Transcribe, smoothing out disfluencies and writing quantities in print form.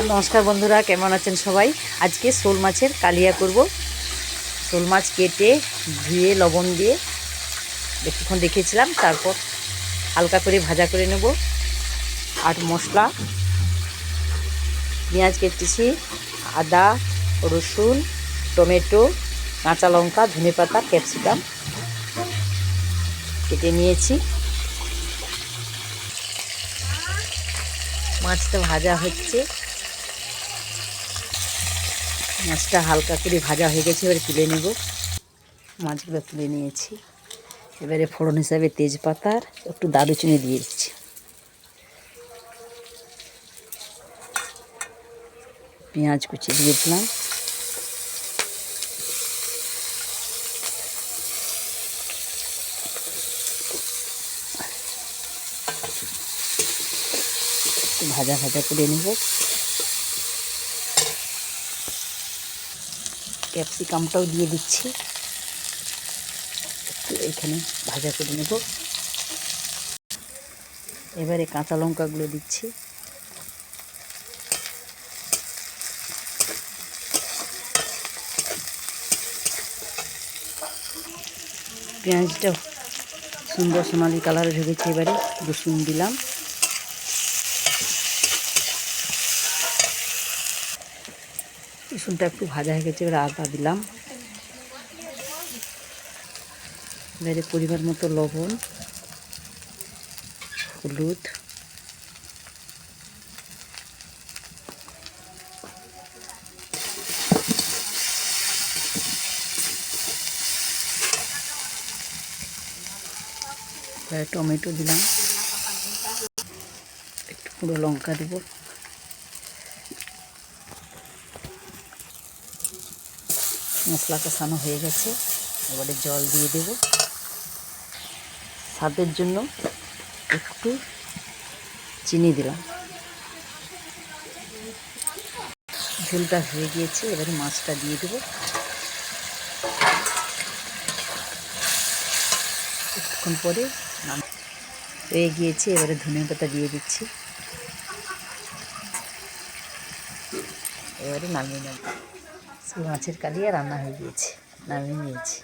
নমস্কার বন্ধুরা, কেমন আছেন সবাই? আজকে শোল মাছের কালিয়া করব। শোল মাছ কেটে ধুয়ে লবণ দিয়ে একটুক্ষণ রেখেছিলাম, তারপর হালকা করে ভাজা করে নেব। আর মশলা, পেঁয়াজ কেটেছি, আদা, রসুন, টমেটো, কাঁচা লঙ্কা, ধনেপাতা, ক্যাপসিকাম কেটে নিয়েছি। মাছটা ভাজা হচ্ছে, মাছটা হালকা করে ভাজা হয়ে গেছে, এবারে তুলে নেব। মাছগুলো তুলে নিয়েছি। এবারে ফোড়ন হিসাবে তেজপাতা আর একটু দারুচিনি দিয়ে দিচ্ছি। পেঁয়াজ কুচি দিয়ে দিলাম। ভাজা ভাজা করে নেব। ক্যাপসিকামটাও দিয়ে দিচ্ছি, একটু এখানে ভাজা করে নেব। এবারে কাঁচা লঙ্কাগুলো দিচ্ছি। পেঁয়াজটা সুন্দর সোনালি কালার হয়ে গেছে। এবারে রসুন দিলাম। রসুনটা একটু ভাজা হয়ে গেছে, এবারে আদা দিলাম। এবারে পরিমাণ মতো লবণ, হলুদ, এবারে টমেটো দিলাম, একটু পুরো লঙ্কা দেব। মশলা কষানো হয়ে গেছে, এবারে জল দিয়ে দেব। স্বাদের জন্য একটু চিনি দিলাম। ঝোলটা হয়ে গিয়েছে, এবারে মাছটা দিয়ে দেব। কিছুক্ষণ পরে হয়ে গিয়েছে, এবারে ধনে পাতা দিয়ে দিচ্ছি। এবারে নামিয়ে নেব। শোল মাছের কালিয়া রান্না হয়ে গিয়েছে, নামিয়ে নিয়েছি।